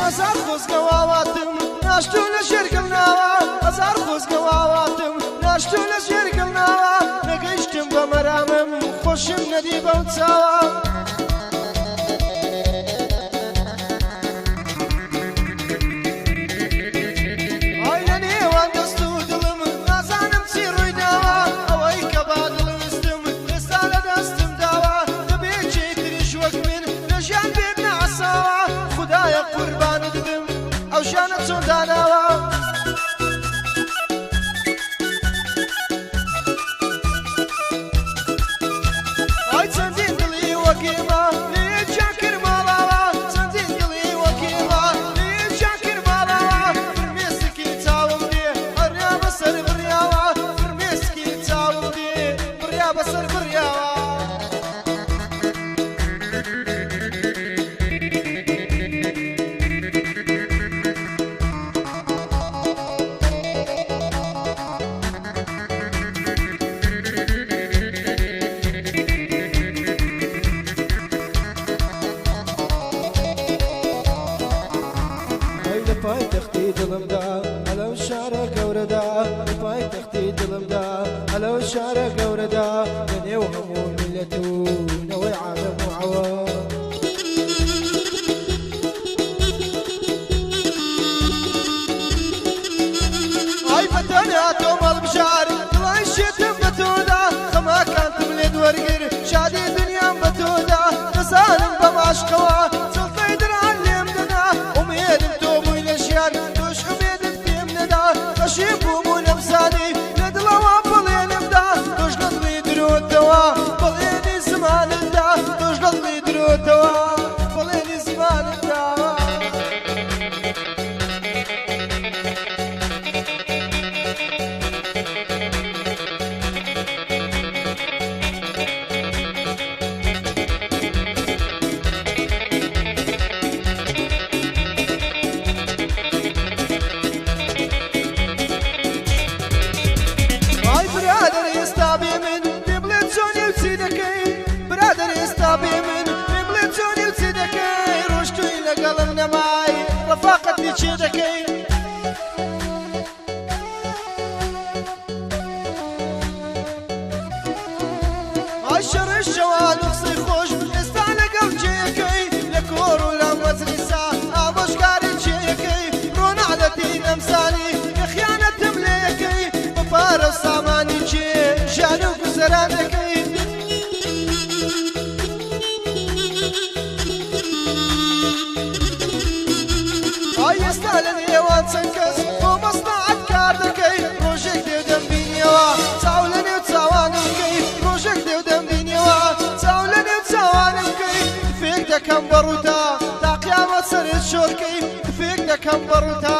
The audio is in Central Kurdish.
هزار خۆزگەواواتم ناشتو لە ژێرگەڵناوە هەزار خۆزگەواواتم ناشتو لە ژێرگەڵناوە نەگەیشتم بە مەرامم خۆشم نەدی بەو چاوە ئای لە نێوان دەست و دڵم نازانم چی ڕووی داوە ئەوەی کە با دڵویستم ئێستا لە دەستم داوە دەبێ چێتریش وەک من لە ژیان بێت نەعساوە خودایە قوربانت بم ئەو ژیانە چۆن داناوە ئای چەندین دڵی وەک ئێمە لێجا کرد ماڵاوە چەندین دڵی وەک ئێمە لێجا کرد ماڵاوە فرمێسکی چاوم دێ بڕیا بەسەر بڕیاوە فرمێسکی چاوم دێ بڕیا بەسەر بڕیاوە پایتەختی دڵمدا ئەلەو شارە گەورەدا پایتەختی دڵمدا ئەلەو شارە گەورەدا لە نێو هەموو میلەت و نەوەی عالەم و عەوام ئای بەتەنیا تۆ مەڵبژار دڵای شێتم بە تۆدا خەماکانتم لێت وەرگر شادی دنیام بە تۆدا دەزانم بەم عاشقەوە چڵتەی دران لێم دەدا ئومێدم تۆ بووی لە ژیان تۆش ئومێدت پێم نەدا خەشیم بووم و نەمزانی لە دڵەوە بڵێنمدا تۆش لە دڵی درۆتەوە بەڵێنی زمانمدا تۆش لە دڵی درۆتەوە بەڵێنی زمانمدا برادر ئێستا بێ من پێم بڵێ چۆنی و چی دەکەی برادر ئێستا بێ من پێم بڵێ چۆنی و چی دەکەی ڕۆژتووی لەگەڵم نەمای ڕەفاقەتی چێ دەکەی ئای شەڕش شەوان و قسەی خۆش ئێستا لەگەڵ چێیەکەی لە کۆڕ و لە مەجلیسا ئامۆژگاری چێیەکەی ڕۆناڵەتی نەمزانی کە خیانەتم لێ یەکەی بە پارە و سامانی چێ ژیان و گوزەران دەکەی ئای ئێستا لە نێوان چەند کەس بۆ مەسلحەت کار دەکەی ڕۆژێک دێو دەمبینیەوە چاو لە نێو چاوانم بکەی ڕۆژێک دێو دەمبینیەوە چاو لە نێو چاوانم بکەی فێک دەکەم بەڕوودا تا قیامەت سەرت شۆڕکەی فێک دەکەم بەڕوودا